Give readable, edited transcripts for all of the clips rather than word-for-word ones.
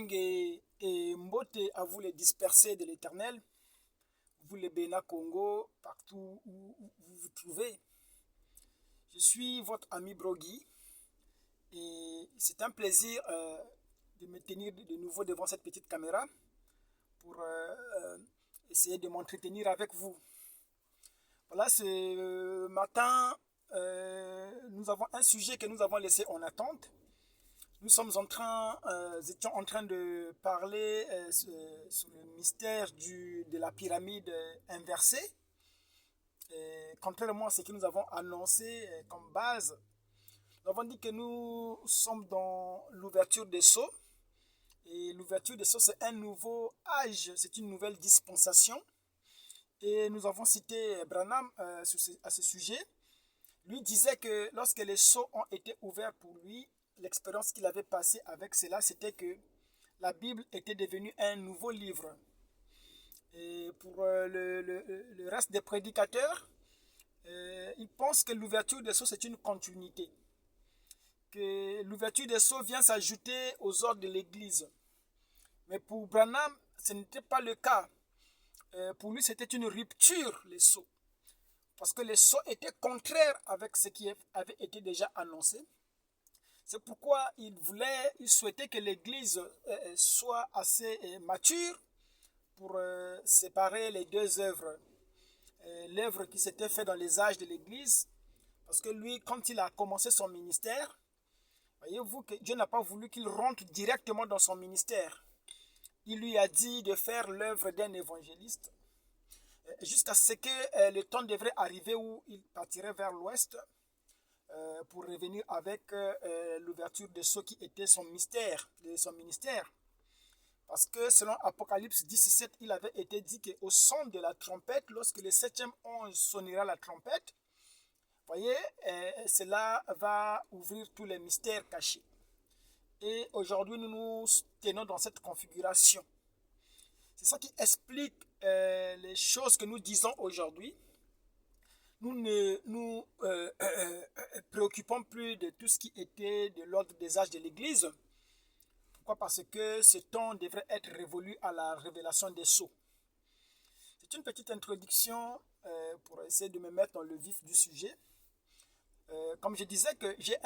Lolenge et Mbote à vous les dispersés de l'Éternel, vous les Bénin Congo, partout où vous vous trouvez. Je suis votre ami Brogui et c'est un plaisir de me tenir de nouveau devant cette petite caméra pour essayer de m'entretenir avec vous. Voilà, ce matin, nous avons un sujet que nous avons laissé en attente. Nous étions en train de parler sur le mystère de la pyramide inversée. Et contrairement à ce que nous avons annoncé comme base, nous avons dit que nous sommes dans l'ouverture des sceaux. Et l'ouverture des sceaux, c'est un nouveau âge, c'est une nouvelle dispensation. Et nous avons cité Branham à ce sujet. Lui disait que lorsque les sceaux ont été ouverts pour lui, l'expérience qu'il avait passée avec cela, c'était que la Bible était devenue un nouveau livre. Et pour le reste des prédicateurs, ils pensent que l'ouverture des sceaux, c'est une continuité. Que l'ouverture des sceaux vient s'ajouter aux ordres de l'Église. Mais pour Branham, ce n'était pas le cas. Pour lui, c'était une rupture, les sceaux. Parce que les sceaux étaient contraires avec ce qui avait été déjà annoncé. C'est pourquoi il souhaitait que l'Église soit assez mature pour séparer les deux œuvres. L'œuvre qui s'était faite dans les âges de l'Église, parce que lui, quand il a commencé son ministère, voyez-vous que Dieu n'a pas voulu qu'il rentre directement dans son ministère. Il lui a dit de faire l'œuvre d'un évangéliste jusqu'à ce que le temps devrait arriver où il partirait vers l'ouest pour revenir avec l'ouverture de ce qui était son ministère. Parce que selon Apocalypse 17, il avait été dit qu'au son de la trompette, lorsque le 7e ange sonnera la trompette, voyez, cela va ouvrir tous les mystères cachés. Et aujourd'hui, nous nous tenons dans cette configuration. C'est ça qui explique les choses que nous disons aujourd'hui. Nous ne nous préoccupons plus de tout ce qui était de l'ordre des âges de l'Église. Pourquoi? Parce que ce temps devrait être révolu à la révélation des sceaux. C'est une petite introduction pour essayer de me mettre dans le vif du sujet. Comme je disais que j'ai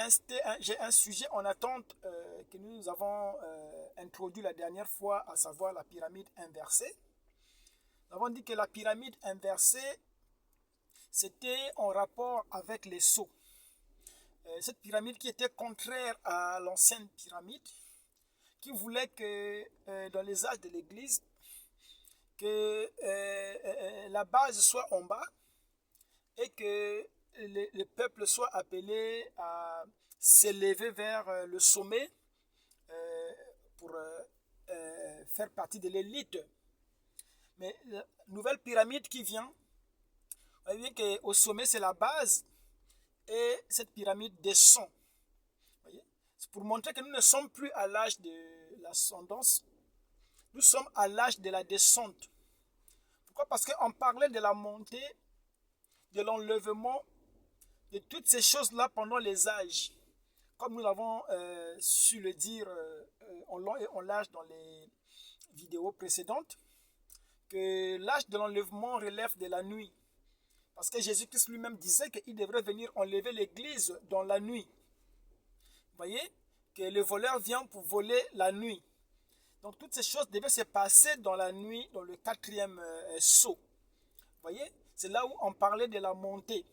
un sujet en attente que nous avons introduit la dernière fois, à savoir la pyramide inversée. Nous avons dit que la pyramide inversée, c'était en rapport avec les sceaux. Cette pyramide qui était contraire à l'ancienne pyramide, qui voulait que dans les âges de l'Église, que la base soit en bas et que le peuple soit appelé à s'élever vers le sommet pour faire partie de l'élite. Mais la nouvelle pyramide qui vient, vous voyez qu'au sommet c'est la base et cette pyramide descend. C'est pour montrer que nous ne sommes plus à l'âge de l'ascendance, nous sommes à l'âge de la descente. Pourquoi? Parce qu'on parlait de la montée, de l'enlèvement, de toutes ces choses-là pendant les âges. Comme nous l'avons su le dire en long et en large dans les vidéos précédentes, que l'âge de l'enlèvement relève de la nuit. Parce que Jésus-Christ lui-même disait qu'il devrait venir enlever l'Église dans la nuit. Vous voyez que le voleur vient pour voler la nuit. Donc toutes ces choses devaient se passer dans la nuit, dans le 4e sceau. Vous voyez, c'est là où on parlait de la montée.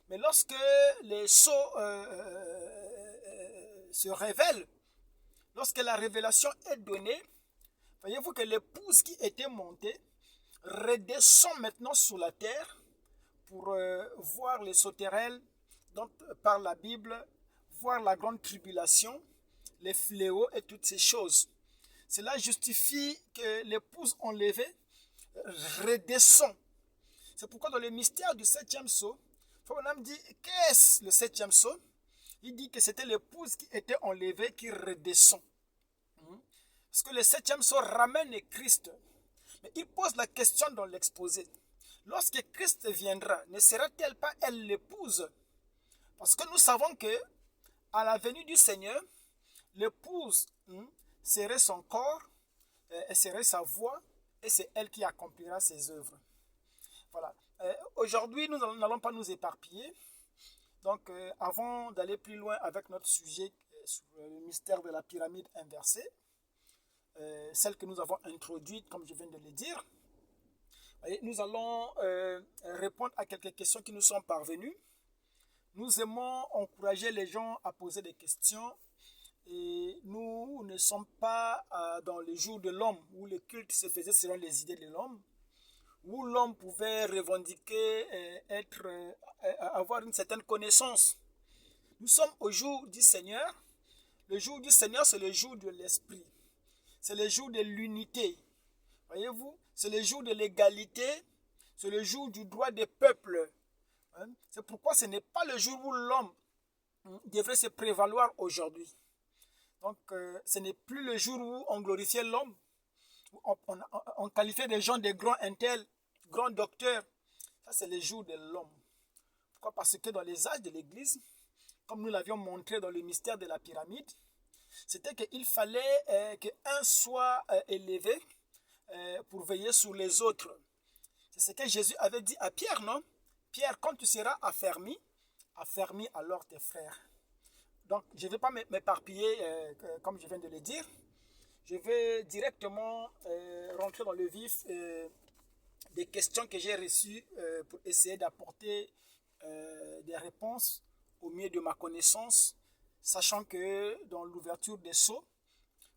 Mais lorsque les sceaux se révèlent, lorsque la révélation est donnée, voyez-vous que l'épouse qui était montée redescend maintenant sur la terre pour voir les sauterelles dont par la Bible, voir la grande tribulation, les fléaux et toutes ces choses. Cela justifie que l'épouse enlevée redescend. C'est pourquoi dans le mystère du 7e sceau, Branham dit, qu'est-ce le 7e sceau? Il dit que c'était l'épouse qui était enlevée qui redescend. Parce que le 7e sceau ramène Christ. Mais il pose la question dans l'exposé. Lorsque Christ viendra, ne sera-t-elle pas elle l'épouse? Parce que nous savons que à la venue du Seigneur, l'épouse serait son corps, elle serait sa voix, et c'est elle qui accomplira ses œuvres. Voilà. Aujourd'hui, nous n'allons pas nous éparpiller. Donc, avant d'aller plus loin avec notre sujet sur le mystère de la pyramide inversée, celle que nous avons introduite, comme je viens de le dire, nous allons répondre à quelques questions qui nous sont parvenues. Nous aimons encourager les gens à poser des questions et nous ne sommes pas dans le jour de l'homme où le culte se faisait selon les idées de l'homme, où l'homme pouvait revendiquer avoir une certaine connaissance. Nous sommes au jour du Seigneur. Le jour du Seigneur, c'est le jour de l'Esprit. C'est le jour de l'unité. Voyez-vous, c'est le jour de l'égalité. C'est le jour du droit des peuples. C'est pourquoi ce n'est pas le jour où l'homme devrait se prévaloir aujourd'hui. Donc, ce n'est plus le jour où on glorifiait l'homme, où on qualifiait des gens de grands intels, grands docteurs. Ça, c'est le jour de l'homme. Pourquoi? Parce que dans les âges de l'Église, comme nous l'avions montré dans le mystère de la pyramide, c'était qu'il fallait qu'un soit élevé pour veiller sur les autres. C'est ce que Jésus avait dit à Pierre, non? Pierre, quand tu seras affermi alors tes frères. Donc, je ne vais pas m'éparpiller comme je viens de le dire. Je vais directement rentrer dans le vif des questions que j'ai reçues pour essayer d'apporter des réponses au mieux de ma connaissance, sachant que dans l'ouverture des sceaux,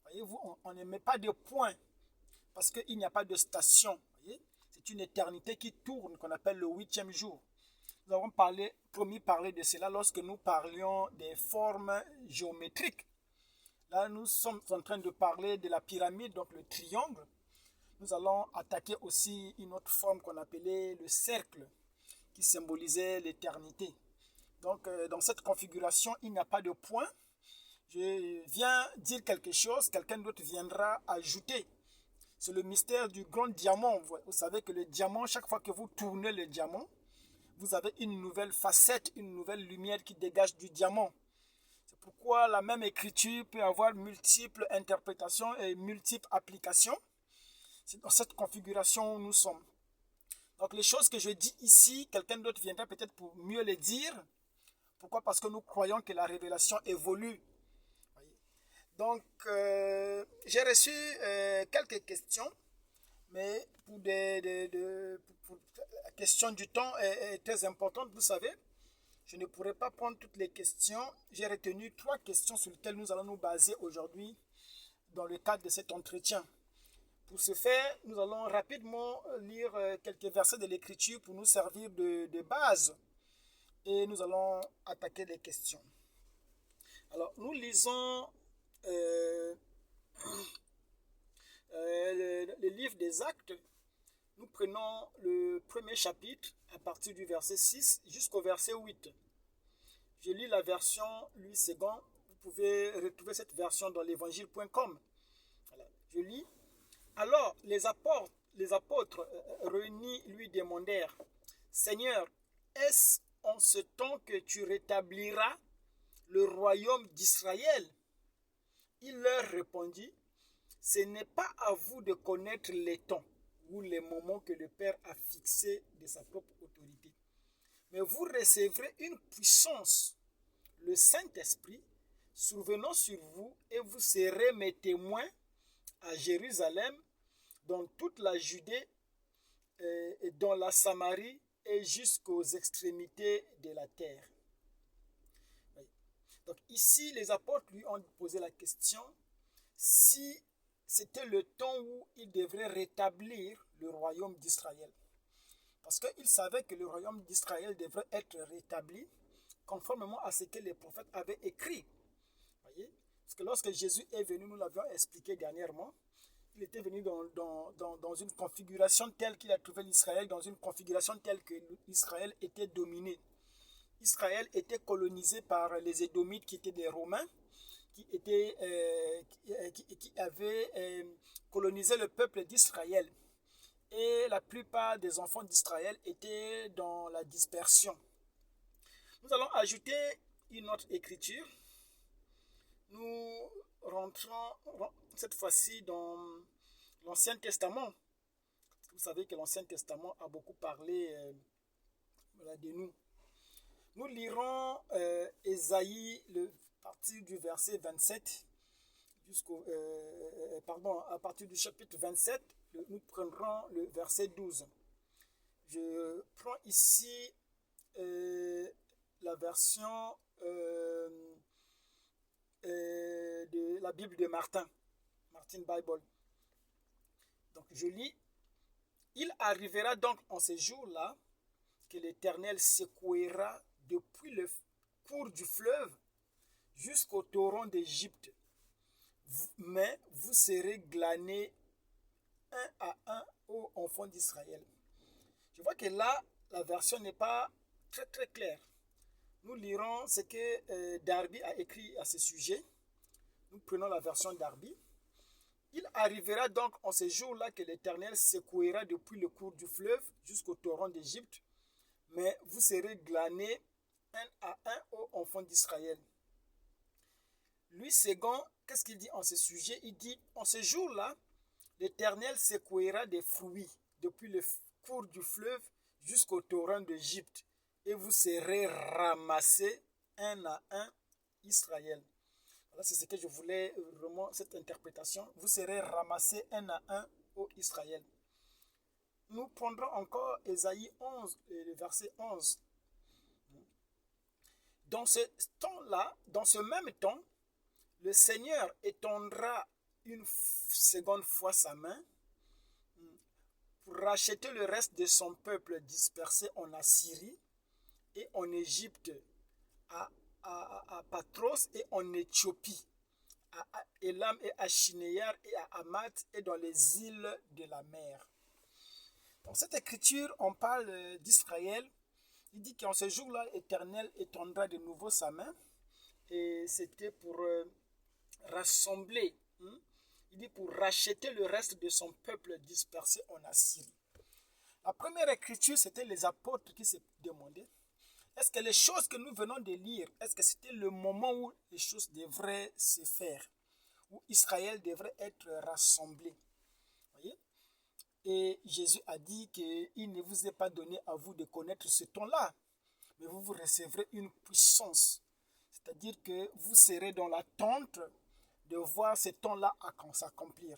voyez-vous, on ne met pas de point parce qu'il n'y a pas de station. C'est une éternité qui tourne, qu'on appelle le 8e jour. Nous avons promis parler de cela lorsque nous parlions des formes géométriques. Là, nous sommes en train de parler de la pyramide, donc le triangle. Nous allons attaquer aussi une autre forme qu'on appelait le cercle, qui symbolisait l'éternité. Donc, dans cette configuration, il n'y a pas de point. Je viens dire quelque chose, quelqu'un d'autre viendra ajouter. C'est le mystère du grand diamant. Vous savez que le diamant, chaque fois que vous tournez le diamant, vous avez une nouvelle facette, une nouvelle lumière qui dégage du diamant. C'est pourquoi la même écriture peut avoir multiples interprétations et multiples applications. C'est dans cette configuration où nous sommes. Donc les choses que je dis ici, quelqu'un d'autre viendra peut-être pour mieux les dire. Pourquoi? Parce que nous croyons que la révélation évolue. Donc, j'ai reçu quelques questions, mais pour la question du temps est très importante, vous savez. Je ne pourrai pas prendre toutes les questions. J'ai retenu 3 questions sur lesquelles nous allons nous baser aujourd'hui dans le cadre de cet entretien. Pour ce faire, nous allons rapidement lire quelques versets de l'Écriture pour nous servir de base. Et nous allons attaquer les questions. Alors, nous lisons le livre des Actes. Nous prenons le premier chapitre à partir du verset 6 jusqu'au verset 8. Je lis la version Louis II. Vous pouvez retrouver cette version dans l'évangile.com. Voilà. Je lis. Alors, les apôtres réunis lui demandèrent, « Seigneur, est-ce en ce temps que tu rétabliras le royaume d'Israël ?» Il leur répondit, « Ce n'est pas à vous de connaître les temps ou les moments que le Père a fixés de sa propre autorité. Mais vous recevrez une puissance, le Saint-Esprit, survenant sur vous, et vous serez mes témoins à Jérusalem, dans toute la Judée, et dans la Samarie, et jusqu'aux extrémités de la terre. » Donc ici, les apôtres lui ont posé la question si c'était le temps où il devrait rétablir le royaume d'Israël. Parce qu'ils savaient que le royaume d'Israël devrait être rétabli conformément à ce que les prophètes avaient écrit. Voyez? Parce que lorsque Jésus est venu, nous l'avions expliqué dernièrement, il était venu dans une configuration telle qu'il a trouvé l'Israël, dans une configuration telle que l'Israël était dominé. Israël était colonisé par les Édomites qui étaient des Romains, qui avaient colonisé le peuple d'Israël. Et la plupart des enfants d'Israël étaient dans la dispersion. Nous allons ajouter une autre écriture. Nous rentrons, cette fois-ci dans l'Ancien Testament. Vous savez que l'Ancien Testament a beaucoup parlé voilà, de nous. Nous lirons Ésaïe, à partir du verset 27, à partir du chapitre 27, nous prendrons le verset 12. Je prends ici la version de la Bible de Martin Bible. Donc je lis. Il arrivera donc en ces jours-là que l'Éternel secouera depuis le cours du fleuve jusqu'au torrent d'Égypte. Mais vous serez glanés un à un aux enfants d'Israël. Je vois que là, la version n'est pas très très claire. Nous lirons ce que Darby a écrit à ce sujet. Nous prenons la version Darby. Il arrivera donc en ces jours-là que l'Éternel secouera depuis le cours du fleuve jusqu'au torrent d'Égypte, mais vous serez glanés un à un aux enfants d'Israël. Lui, second, qu'est-ce qu'il dit en ce sujet? Il dit, en ce jour-là, l'Éternel secouera des fruits depuis le cours du fleuve jusqu'au torrent d'Égypte, et vous serez ramassés un à un, Israël. Voilà, c'est ce que je voulais vraiment, cette interprétation. Vous serez ramassés un à un au Israël. Nous prendrons encore Ésaïe 11, le verset 11. Dans ce temps-là, dans ce même temps, le Seigneur étendra une seconde fois sa main pour racheter le reste de son peuple dispersé en Assyrie et en Égypte, à Patros et en Éthiopie, à Élam et à Shinéar et à Hamath et dans les îles de la mer. Dans cette écriture, on parle d'Israël. Il dit qu'en ce jour-là, l'Éternel étendra de nouveau sa main. Et c'était pour rassembler, il dit pour racheter le reste de son peuple dispersé en Assyrie. La première écriture, c'était les apôtres qui se demandaient, est-ce que les choses que nous venons de lire, est-ce que c'était le moment où les choses devraient se faire, où Israël devrait être rassemblé? Voyez? Et Jésus a dit qu'il ne vous est pas donné à vous de connaître ce temps-là, mais vous recevrez une puissance. C'est-à-dire que vous serez dans l'attente de voir ce temps-là s'accomplir.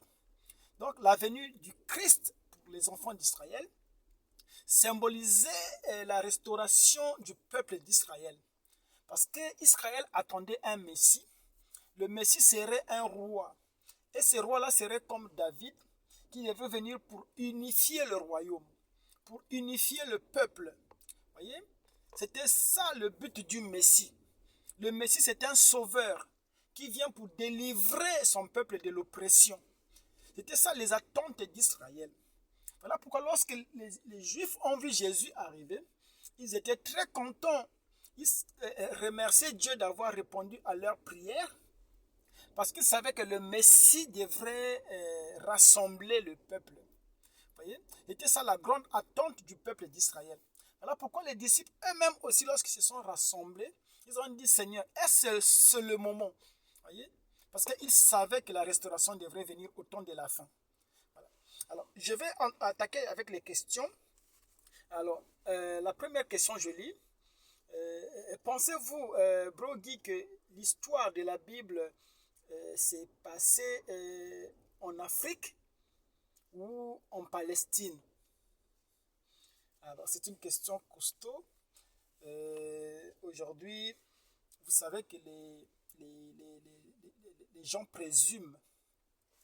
Donc la venue du Christ pour les enfants d'Israël symbolisait la restauration du peuple d'Israël. Parce qu'Israël attendait un Messie. Le Messie serait un roi. Et ce roi-là serait comme David, qui devait venir pour unifier le royaume, pour unifier le peuple. Voyez? C'était ça le but du Messie. Le Messie, c'est un sauveur qui vient pour délivrer son peuple de l'oppression. C'était ça les attentes d'Israël. Voilà pourquoi lorsque les Juifs ont vu Jésus arriver, ils étaient très contents. Ils remerciaient Dieu d'avoir répondu à leurs prières parce qu'ils savaient que le Messie devrait rassembler le peuple. Vous voyez? C'était ça la grande attente du peuple d'Israël. Voilà pourquoi les disciples eux-mêmes aussi, lorsqu'ils se sont rassemblés, ils ont dit, Seigneur, est-ce que c'est le moment? Voyez? Parce qu'ils savaient que la restauration devrait venir au temps de la fin. Voilà. Alors, je vais attaquer avec les questions. Alors, la première question, je lis. Pensez-vous, Bro Guy, que l'histoire de la Bible s'est passée en Afrique ou en Palestine? Alors, c'est une question costaud. Aujourd'hui, vous savez que les gens présument.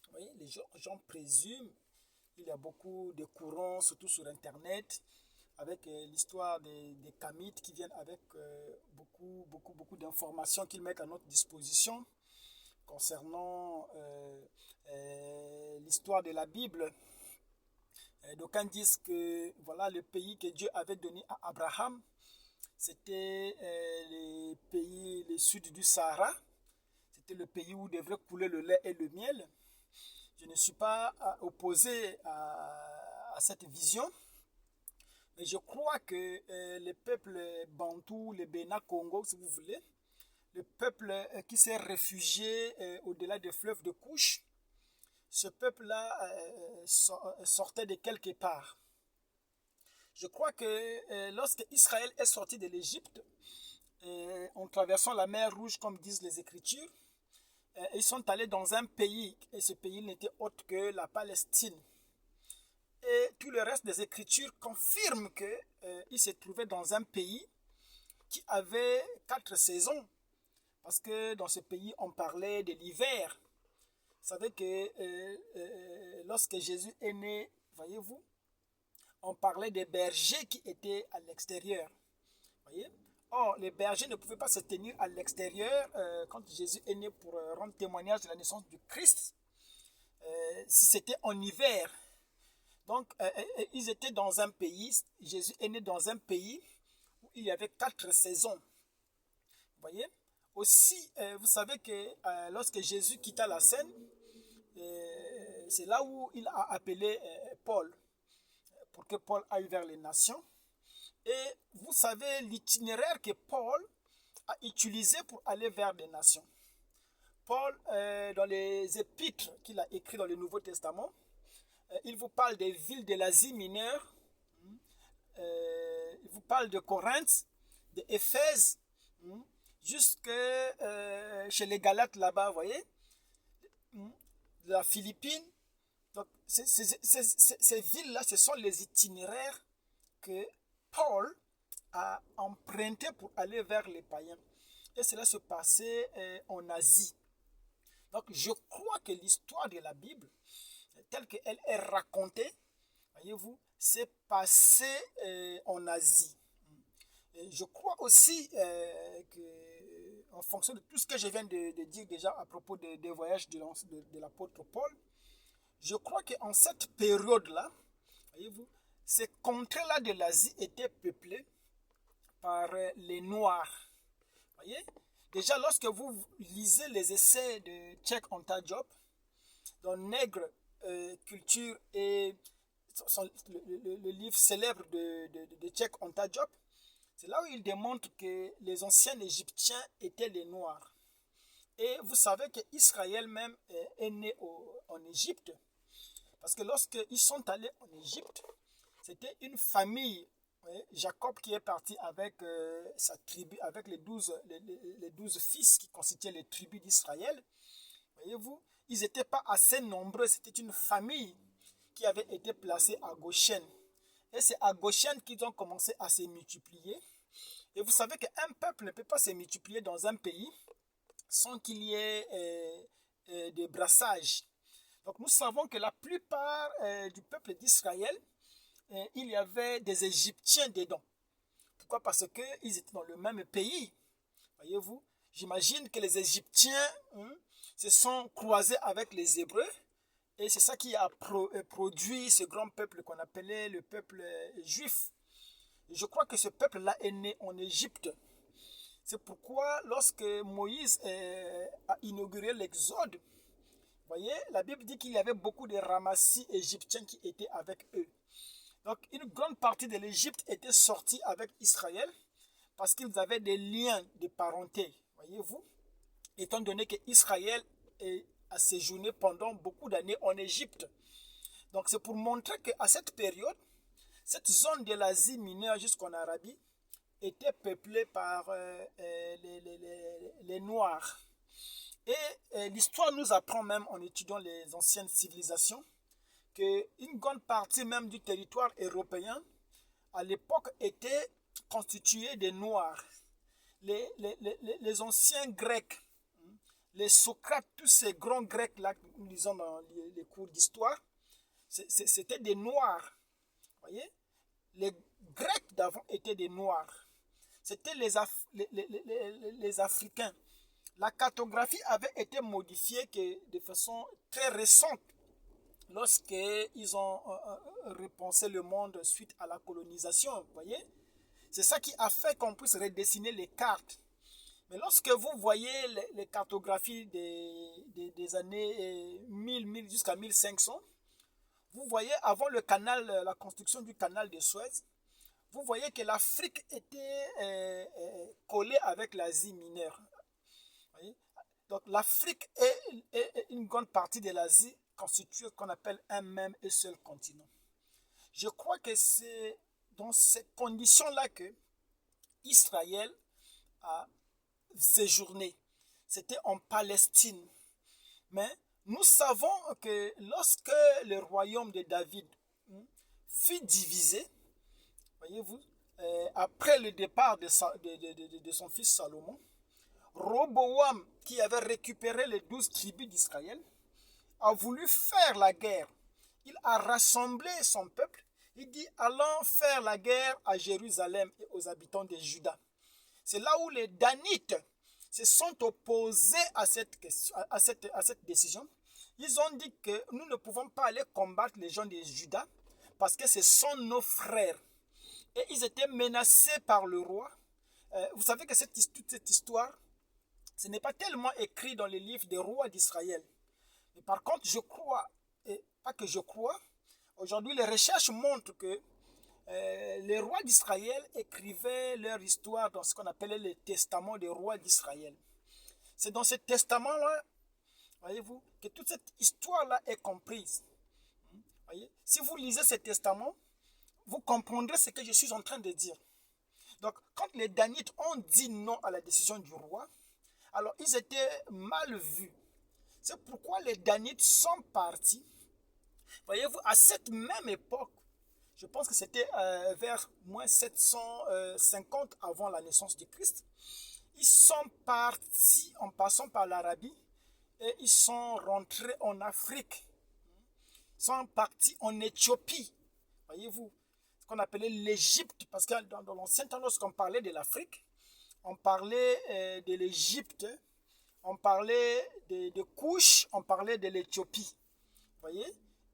Vous voyez, les gens présument. Il y a beaucoup de courants, surtout sur Internet, avec l'histoire des Kamites qui viennent avec beaucoup d'informations qu'ils mettent à notre disposition concernant l'histoire de la Bible. D'aucuns disent que voilà le pays que Dieu avait donné à Abraham, c'était le sud du Sahara. C'était le pays où devrait couler le lait et le miel. Je ne suis pas opposé à cette vision, mais je crois que les peuples bantous, les Bénin Congo, si vous voulez, le peuple qui s'est réfugié au-delà des fleuves de Couche, ce peuple-là sortait de quelque part. Je crois que lorsque Israël est sorti de l'Égypte, en traversant la mer Rouge, comme disent les Écritures, ils sont allés dans un pays, et ce pays n'était autre que la Palestine. Et tout le reste des Écritures confirme qu'ils se trouvaient dans un pays qui avait 4 saisons. Parce que dans ce pays, on parlait de l'hiver. Vous savez que lorsque Jésus est né, voyez-vous, on parlait des bergers qui étaient à l'extérieur. Voyez? Or, les bergers ne pouvaient pas se tenir à l'extérieur quand Jésus est né pour rendre témoignage de la naissance du Christ, si c'était en hiver. Donc, ils étaient dans un pays, Jésus est né dans un pays où il y avait 4 saisons. Vous voyez? Aussi, vous savez que lorsque Jésus quitta la scène, c'est là où il a appelé Paul, pour que Paul aille vers les nations. Et vous savez l'itinéraire que Paul a utilisé pour aller vers les nations. Paul, dans les épîtres qu'il a écrits dans le Nouveau Testament, il vous parle des villes de l'Asie mineure, il vous parle de Corinthe, d'Éphèse, jusque chez les Galates là-bas, vous voyez, de la Philippine. Donc, ces villes-là, ce sont les itinéraires que Paul a emprunté pour aller vers les païens. Et cela se passait en Asie. Donc, je crois que l'histoire de la Bible, telle qu'elle est racontée, voyez-vous, s'est passée en Asie. Et je crois aussi que, en fonction de tout ce que je viens de dire déjà à propos des voyages de l'apôtre Paul, je crois qu'en cette période-là, voyez-vous, ces contrées-là de l'Asie étaient peuplées par les Noirs. Voyez? Déjà, lorsque vous lisez les essais de Cheikh Anta Diop, dans Nègre, culture et le livre célèbre de Cheikh Anta Diop, c'est là où il démontre que les anciens Égyptiens étaient les Noirs. Et vous savez qu'Israël même est né en Égypte, parce que lorsqu'ils sont allés en Égypte, c'était une famille, Jacob qui est parti avec sa tribu, avec les 12 fils qui constituaient les tribus d'Israël. Voyez-vous, ils n'étaient pas assez nombreux, c'était une famille qui avait été placée à Goshen. Et c'est à Goshen qu'ils ont commencé à se multiplier. Et vous savez qu'un peuple ne peut pas se multiplier dans un pays sans qu'il y ait des brassages. Donc nous savons que la plupart du peuple d'Israël, il y avait des Égyptiens dedans. Pourquoi? Parce qu'ils étaient dans le même pays. Voyez-vous, j'imagine que les Égyptiens se sont croisés avec les Hébreux. Et c'est ça qui a produit ce grand peuple qu'on appelait le peuple juif. Je crois que ce peuple-là est né en Égypte. C'est pourquoi lorsque Moïse a inauguré l'Exode, voyez, la Bible dit qu'il y avait beaucoup de ramassis égyptiens qui étaient avec eux. Donc une grande partie de l'Égypte était sortie avec Israël parce qu'ils avaient des liens de parenté, voyez-vous, étant donné qu'Israël a séjourné pendant beaucoup d'années en Égypte. Donc c'est pour montrer qu'à cette période, cette zone de l'Asie mineure jusqu'en Arabie était peuplée par les Noirs. Et l'histoire nous apprend même en étudiant les anciennes civilisations qu'une grande partie même du territoire européen à l'époque était constituée de Noirs. Les anciens Grecs, les Socrates, tous ces grands Grecs-là que nous lisons dans les cours d'histoire, c'était des Noirs. Voyez? Les Grecs d'avant étaient des Noirs. C'était les Africains. La cartographie avait été modifiée de façon très récente lorsqu'ils ont repensé le monde suite à la colonisation. Vous voyez? C'est ça qui a fait qu'on puisse redessiner les cartes. Mais lorsque vous voyez les cartographies des années 1000 jusqu'à 1500, vous voyez avant le canal, la construction du canal de Suez, vous voyez que l'Afrique était collée avec l'Asie mineure. Voyez? Donc l'Afrique et une grande partie de l'Asie constituer ce qu'on appelle un même et seul continent. Je crois que c'est dans ces conditions-là que Israël a séjourné. C'était en Palestine. Mais nous savons que lorsque le royaume de David fut divisé, voyez-vous, après le départ de son fils Salomon, Roboam, qui avait récupéré les 12 tribus d'Israël, a voulu faire la guerre. Il a rassemblé son peuple. Il dit, allons faire la guerre à Jérusalem et aux habitants de Juda. C'est là où les Danites se sont opposés à cette décision. Ils ont dit que nous ne pouvons pas aller combattre les gens de Juda parce que ce sont nos frères. Et ils étaient menacés par le roi. Vous savez que toute cette histoire, ce n'est pas tellement écrit dans les livres des rois d'Israël. Mais par contre, je crois, et pas que je crois, aujourd'hui les recherches montrent que les rois d'Israël écrivaient leur histoire dans ce qu'on appelait le testament des rois d'Israël. C'est dans ce testament-là, voyez-vous, que toute cette histoire-là est comprise. Voyez? Si vous lisez ce testament, vous comprendrez ce que je suis en train de dire. Donc, quand les Danites ont dit non à la décision du roi, alors ils étaient mal vus. C'est pourquoi les Danites sont partis. Voyez-vous, à cette même époque, je pense que c'était vers moins 750 avant la naissance du Christ, ils sont partis en passant par l'Arabie et ils sont rentrés en Afrique. Ils sont partis en Éthiopie. Voyez-vous, ce qu'on appelait l'Égypte, parce que dans l'ancien temps, lorsqu'on parlait de l'Afrique, on parlait de l'Égypte, on parlait de Couche, on parlait de l'Éthiopie. Voyez?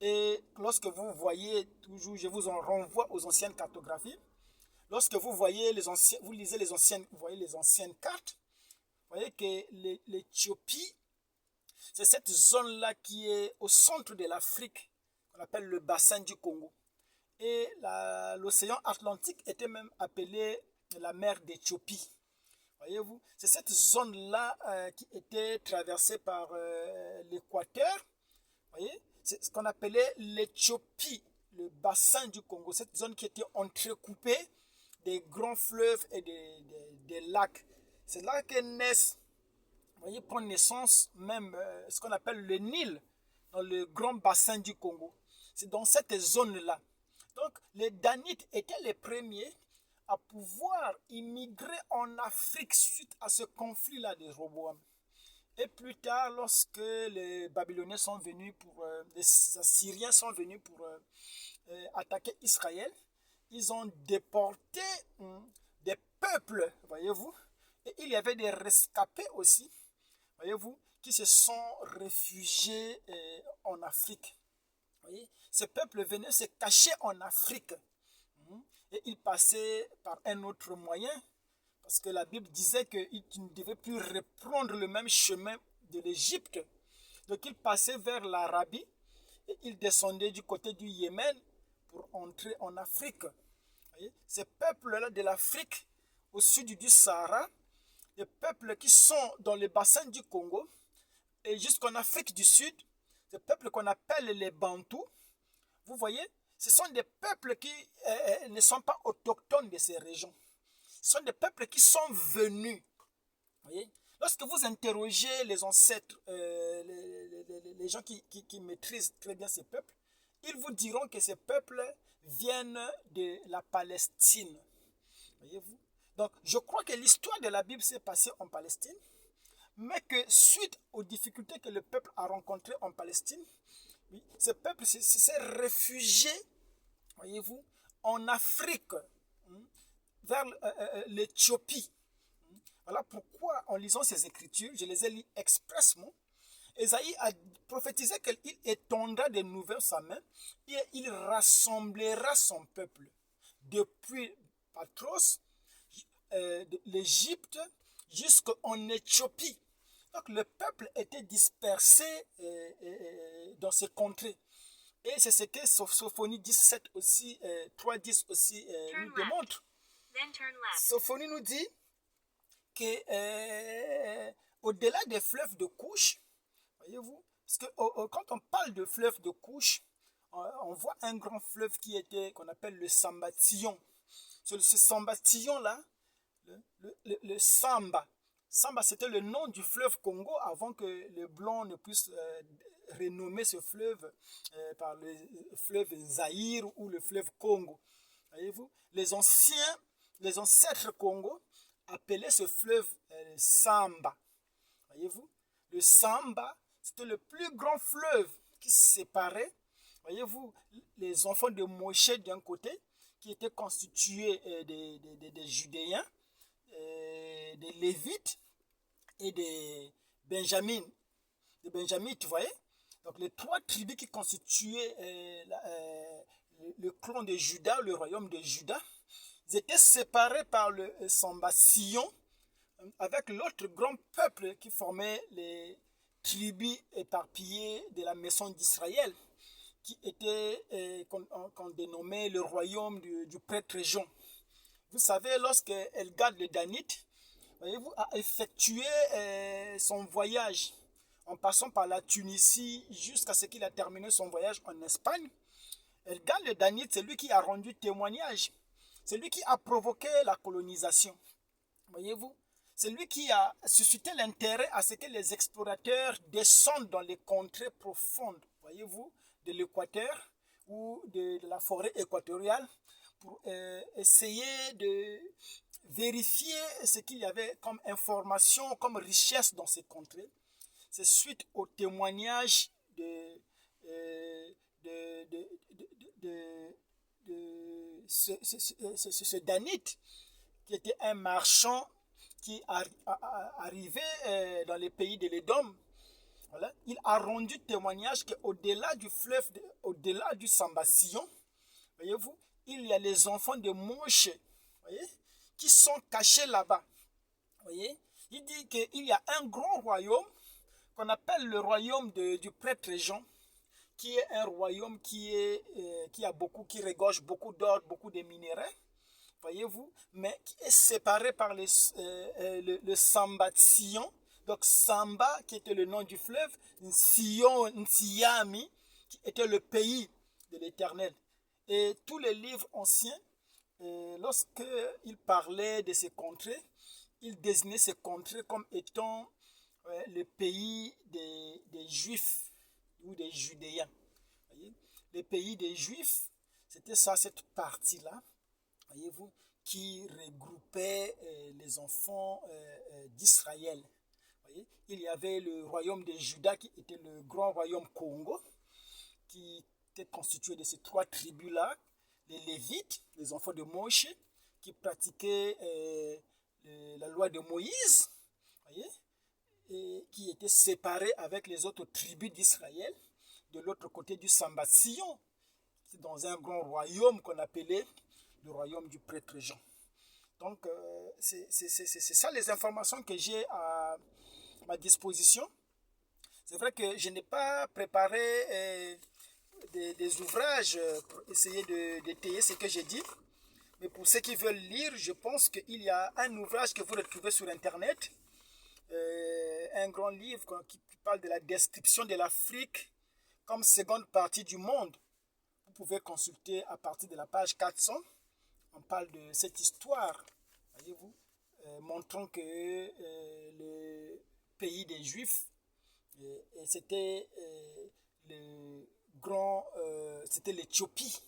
Et lorsque vous voyez, toujours, je vous en renvoie aux anciennes cartographies, lorsque vous voyez vous lisez les anciennes cartes, vous voyez que l'Éthiopie, c'est cette zone-là qui est au centre de l'Afrique, qu'on appelle le bassin du Congo. Et l'océan Atlantique était même appelé la mer d'Éthiopie. Voyez-vous, c'est cette zone-là qui était traversée par l'équateur. Voyez, c'est ce qu'on appelait l'Éthiopie, le bassin du Congo, cette zone qui était entrecoupée des grands fleuves et des lacs. C'est là que naissent, voyez, prend naissance même ce qu'on appelle le Nil, dans le grand bassin du Congo. C'est dans cette zone-là. Donc, les Danites étaient les premiers à pouvoir immigrer en Afrique suite à ce conflit-là de Roboam. Et plus tard, lorsque les Babyloniens sont venus les Assyriens sont venus pour attaquer Israël, ils ont déporté des peuples, voyez-vous, et il y avait des rescapés aussi, voyez-vous, qui se sont réfugiés en Afrique. Voyez, ces peuples venaient se cacher en Afrique et ils passaient par un autre moyen. Parce que la Bible disait qu'ils ne devaient plus reprendre le même chemin de l'Égypte. Donc ils passaient vers l'Arabie et ils descendaient du côté du Yémen pour entrer en Afrique. Voyez? Ces peuples-là de l'Afrique, au sud du Sahara, les peuples qui sont dans le bassin du Congo et jusqu'en Afrique du Sud, ces peuples qu'on appelle les Bantous, vous voyez, ce sont des peuples qui ne sont pas autochtones de ces régions. Ce sont des peuples qui sont venus. Voyez? Lorsque vous interrogez les ancêtres, les gens qui maîtrisent très bien ces peuples, ils vous diront que ces peuples viennent de la Palestine. Voyez-vous? Donc, je crois que l'histoire de la Bible s'est passée en Palestine, mais que suite aux difficultés que le peuple a rencontrées en Palestine, oui, ce peuple s'est réfugié, voyez-vous, en Afrique, vers l'Éthiopie. Voilà pourquoi, en lisant ces écritures, je les ai lues expressement. Ésaïe a prophétisé qu'il étendra de nouveau sa main et il rassemblera son peuple depuis Patros, l'Égypte, jusqu'en Éthiopie. Donc le peuple était dispersé dans ces contrées. Et c'est ce que Sophonie 17 aussi, 3.10 aussi nous démontre. Sophonie nous dit que au-delà des fleuves de Couche, voyez-vous, Parce que quand on parle de fleuve de couche, on voit un grand fleuve qu'on appelle le Samba-Tillon. Ce Samba-Tillon-là, le Samba. Samba, c'était le nom du fleuve Congo avant que les Blancs ne puissent renommer ce fleuve par le fleuve Zaïre ou le fleuve Congo. Voyez-vous, les ancêtres Congo appelaient ce fleuve Samba. Voyez-vous, le Samba, c'était le plus grand fleuve qui séparait, voyez-vous, les enfants de Moshe d'un côté, qui étaient constitués des Judéens, des Lévites et des Benjamines. Des Benjamites, vous voyez? Donc les trois tribus qui constituaient le clan de Juda, le royaume de Juda, ils étaient séparés par le Samba-Sillon, avec l'autre grand peuple qui formait les tribus éparpillées de la maison d'Israël, qui était qu'on dénommait le royaume du prêtre Jean. Vous savez, lorsque Elgad le Danite, voyez-vous, a effectué son voyage en passant par la Tunisie jusqu'à ce qu'il a terminé son voyage en Espagne, Elgad le Danite, c'est lui qui a rendu témoignage. C'est lui qui a provoqué la colonisation. Voyez-vous, c'est lui qui a suscité l'intérêt à ce que les explorateurs descendent dans les contrées profondes, voyez-vous, de l'Équateur ou de la forêt équatoriale pour essayer de vérifier ce qu'il y avait comme information, comme richesse dans ces contrées. C'est suite au témoignage de ce Danite, qui était un marchand qui arrivait dans les pays de l'Édom. Voilà. Il a rendu témoignage qu'au-delà du fleuve, au-delà du Samba-Sillon, voyez-vous, il y a les enfants de Moshe, voyez, qui sont cachés là-bas. Voyez, il dit qu'il y a un grand royaume qu'on appelle le royaume du prêtre Jean, qui est un royaume qui regorge beaucoup d'or, beaucoup de minéraux, voyez-vous, mais qui est séparé par le Samba-Sillon. Donc Samba, qui était le nom du fleuve, Sion, Nsiami, qui était le pays de l'Éternel. Et tous les livres anciens, lorsqu'ils parlaient de ces contrées, ils désignaient ces contrées comme étant le pays des Juifs ou des Judéens. Voyez? Le pays des Juifs, c'était ça, cette partie-là, voyez-vous, qui regroupait les enfants d'Israël. Il y avait le royaume de Juda qui était le grand royaume Congo, qui était constitué de ces trois tribus-là, les Lévites, les enfants de Moshe, qui pratiquaient la loi de Moïse, voyez, et qui étaient séparés avec les autres tribus d'Israël, de l'autre côté du Samba-Sillon, dans un grand royaume qu'on appelait le royaume du prêtre Jean. Donc, c'est ça les informations que j'ai à ma disposition. C'est vrai que je n'ai pas préparé des ouvrages pour essayer d'étayer ce que j'ai dit, mais pour ceux qui veulent lire, je pense qu'il y a un ouvrage que vous retrouvez sur Internet, un grand livre qui parle de la description de l'Afrique comme seconde partie du monde. Vous pouvez consulter à partir de la page 400. On parle de cette histoire, voyez-vous, montrant que le pays des Juifs, c'était c'était l'Éthiopie,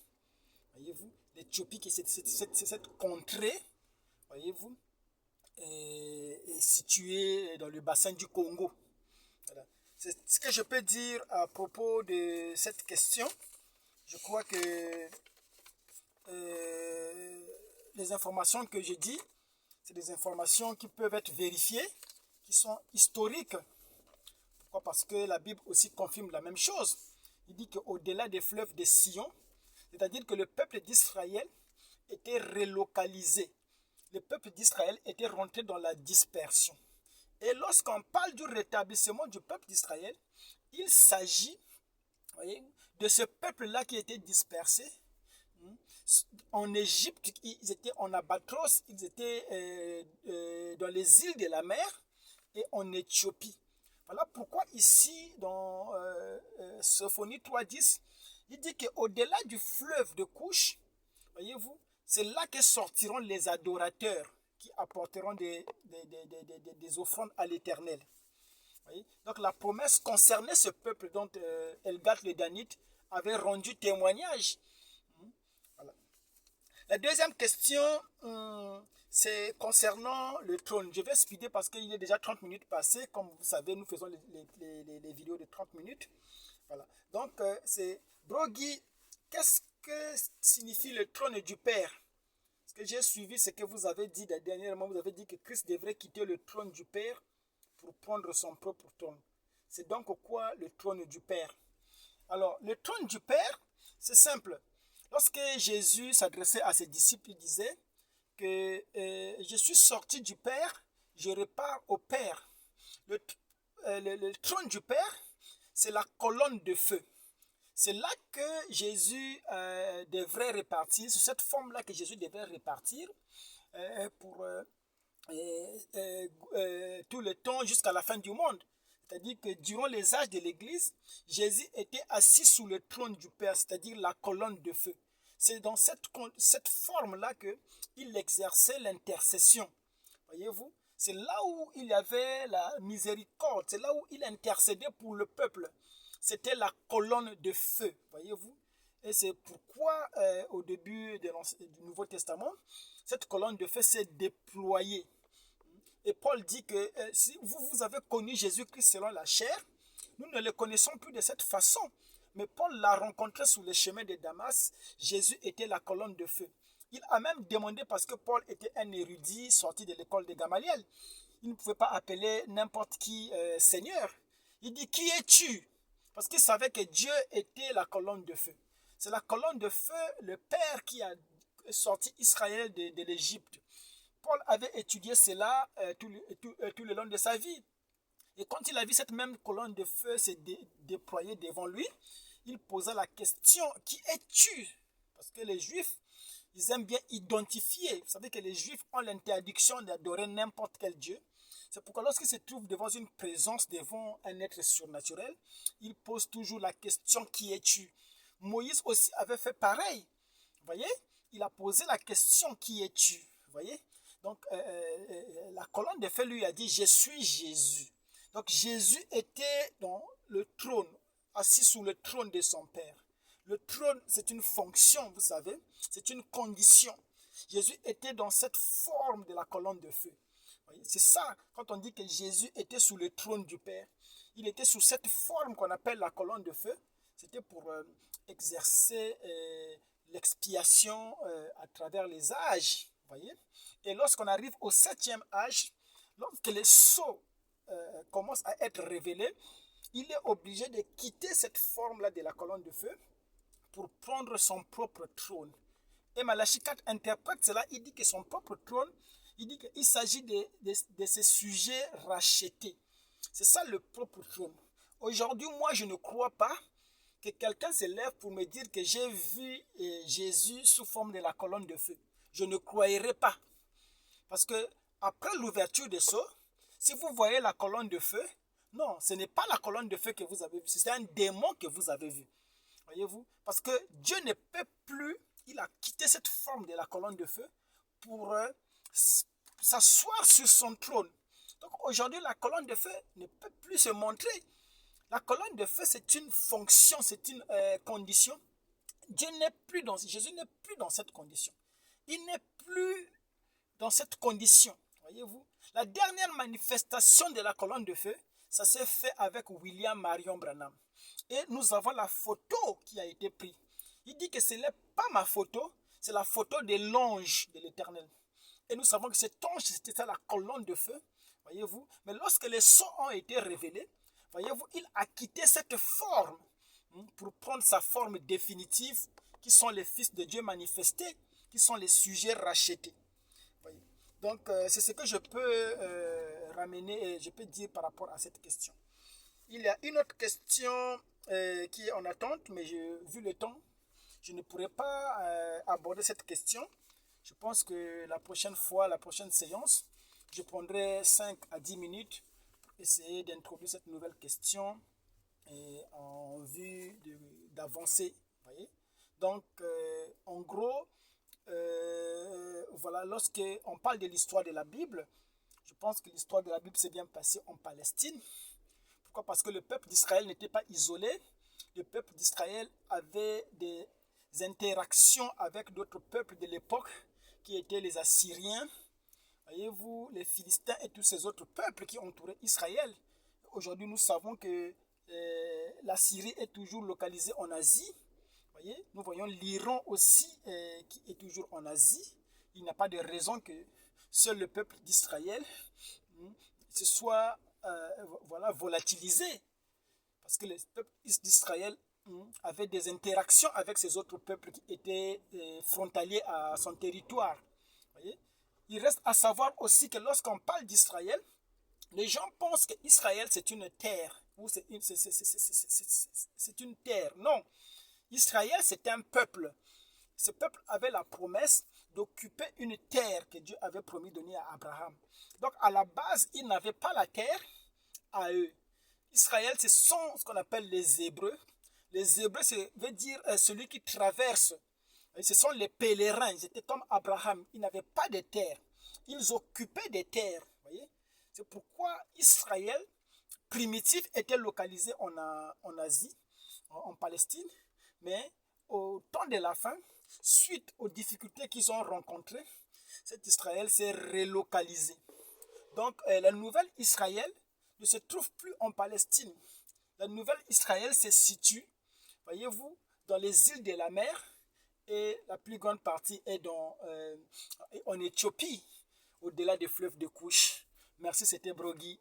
voyez-vous, l'Éthiopie qui c'est cette contrée, voyez-vous, est située dans le bassin du Congo. Voilà. C'est ce que je peux dire à propos de cette question. Je crois que les informations que j'ai dit, c'est des informations qui peuvent être vérifiées, qui sont historiques. Pourquoi? Parce que la Bible aussi confirme la même chose. Il dit qu'au-delà des fleuves de Sion, c'est-à-dire que le peuple d'Israël était relocalisé. Le peuple d'Israël était rentré dans la dispersion. Et lorsqu'on parle du rétablissement du peuple d'Israël, il s'agit, voyez, de ce peuple-là qui était dispersé. En Égypte, ils étaient en Albatros, ils étaient dans les îles de la mer et en Éthiopie. Voilà pourquoi ici, dans Sophonie 3.10, il dit qu'au-delà du fleuve de couche, voyez-vous, c'est là que sortiront les adorateurs qui apporteront des offrandes à l'Éternel. Donc la promesse concernait ce peuple dont Elgat le Danite avait rendu témoignage. Voilà. La deuxième question, c'est concernant le trône. Je vais speeder parce qu'il est déjà 30 minutes passées. Comme vous savez, nous faisons les vidéos de 30 minutes. Voilà. Donc, c'est Brogui, qu'est-ce que signifie le trône du Père? Ce que j'ai suivi, c'est que vous avez dit dernièrement, vous avez dit que Christ devrait quitter le trône du Père pour prendre son propre trône. C'est donc quoi le trône du Père? Alors, le trône du Père, c'est simple. Lorsque Jésus s'adressait à ses disciples, il disait que je suis sorti du Père, je repars au Père. Le trône du Père, c'est la colonne de feu. C'est là que Jésus devrait repartir, c'est cette forme-là que Jésus devrait repartir pour tout le temps jusqu'à la fin du monde. C'est-à-dire que durant les âges de l'Église, Jésus était assis sous le trône du Père, c'est-à-dire la colonne de feu. C'est dans cette forme-là qu'il exerçait l'intercession. Voyez-vous? C'est là où il y avait la miséricorde, c'est là où il intercédait pour le peuple. C'était la colonne de feu, voyez-vous? Et c'est pourquoi au début du Nouveau Testament, cette colonne de feu s'est déployée. Et Paul dit que si vous avez connu Jésus-Christ selon la chair, nous ne le connaissons plus de cette façon. Mais Paul l'a rencontré sur le chemin de Damas. Jésus était la colonne de feu. Il a même demandé, parce que Paul était un érudit sorti de l'école de Gamaliel, il ne pouvait pas appeler n'importe qui Seigneur. Il dit, qui es-tu? Parce qu'il savait que Dieu était la colonne de feu. C'est la colonne de feu, le Père qui a sorti Israël de l'Égypte. Paul avait étudié cela tout le long de sa vie. Et quand il a vu cette même colonne de feu se déployer devant lui, il posa la question, qui es-tu? Parce que les Juifs, ils aiment bien identifier. Vous savez que les Juifs ont l'interdiction d'adorer n'importe quel Dieu. C'est pourquoi lorsqu'ils se trouvent devant une présence, devant un être surnaturel, ils posent toujours la question, qui es-tu? Moïse aussi avait fait pareil. Vous voyez? Il a posé la question, qui es-tu? Vous voyez? Donc, la colonne de feu lui a dit, je suis Jésus. Donc, Jésus était dans le trône, assis sous le trône de son Père. Le trône, c'est une fonction, vous savez, c'est une condition. Jésus était dans cette forme de la colonne de feu. C'est ça, quand on dit que Jésus était sous le trône du Père, il était sous cette forme qu'on appelle la colonne de feu. C'était pour exercer l'expiation à travers les âges. Voyez? Et lorsqu'on arrive au 7e âge, lorsque les sceaux commencent à être révélés, il est obligé de quitter cette forme-là de la colonne de feu pour prendre son propre trône. Et Malachie 4 interprète cela, il dit que son propre trône, il dit qu'il s'agit de ces sujets rachetés. C'est ça le propre trône. Aujourd'hui, moi, je ne crois pas que quelqu'un se lève pour me dire que j'ai vu Jésus sous forme de la colonne de feu. Je ne croirai pas. Parce que après l'ouverture des sceaux, si vous voyez la colonne de feu, non, ce n'est pas la colonne de feu que vous avez vue, c'est un démon que vous avez vu. Voyez-vous? Parce que Dieu ne peut plus, il a quitté cette forme de la colonne de feu pour s'asseoir sur son trône. Donc aujourd'hui, la colonne de feu ne peut plus se montrer. La colonne de feu, c'est une fonction, c'est une condition. Jésus n'est plus dans cette condition. Il n'est plus dans cette condition. Voyez-vous? La dernière manifestation de la colonne de feu, ça s'est fait avec William Marion Branham. Et nous avons la photo qui a été prise. Il dit que ce n'est pas ma photo, c'est la photo de l'ange de l'Éternel. Et nous savons que cet ange, c'était la colonne de feu. Voyez-vous? Mais lorsque les sceaux ont été révélés, voyez-vous, il a quitté cette forme pour prendre sa forme définitive, qui sont les fils de Dieu manifestés, qui sont les sujets rachetés. Voyez. Donc, c'est ce que je peux ramener et je peux dire par rapport à cette question. Il y a une autre question qui est en attente, mais vu le temps, je ne pourrai pas aborder cette question. Je pense que la prochaine fois, la prochaine séance, je prendrai 5 à 10 minutes pour essayer d'introduire cette nouvelle question et en vue d'avancer. Voyez? Donc, en gros, voilà, lorsque on parle de l'histoire de la Bible, je pense que l'histoire de la Bible s'est bien passée en Palestine. Pourquoi? Parce que le peuple d'Israël n'était pas isolé. Le peuple d'Israël avait des interactions avec d'autres peuples de l'époque qui étaient les Assyriens. Voyez-vous, les Philistins et tous ces autres peuples qui entouraient Israël. Aujourd'hui, nous savons que la Syrie est toujours localisée en Asie. Voyez, nous voyons l'Iran aussi qui est toujours en Asie. Il n'y a pas de raison que seul le peuple d'Israël se soit voilà, volatilisé. Parce que le peuple d'Israël avait des interactions avec ces autres peuples qui étaient frontaliers à son territoire. Voyez? Il reste à savoir aussi que lorsqu'on parle d'Israël, les gens pensent qu'Israël c'est une terre. Ou c'est une terre. Non. Israël c'est un peuple. Ce peuple avait la promesse d'occuper une terre que Dieu avait promis de donner à Abraham. Donc à la base, ils n'avaient pas la terre à eux. Israël, ce sont ce qu'on appelle les Hébreux. Les Hébreux, ça veut dire celui qui traverse. Ce sont les pèlerins. Ils étaient comme Abraham. Ils n'avaient pas de terre. Ils occupaient des terres. Voyez? C'est pourquoi Israël primitif était localisé en Asie, en Palestine. Mais au temps de la fin, suite aux difficultés qu'ils ont rencontrées, cet Israël s'est relocalisé. Donc la nouvelle Israël ne se trouve plus en Palestine. La nouvelle Israël se situe, voyez-vous, dans les îles de la mer et la plus grande partie est en Éthiopie, au-delà des fleuves de Couche. Merci, c'était Brogui.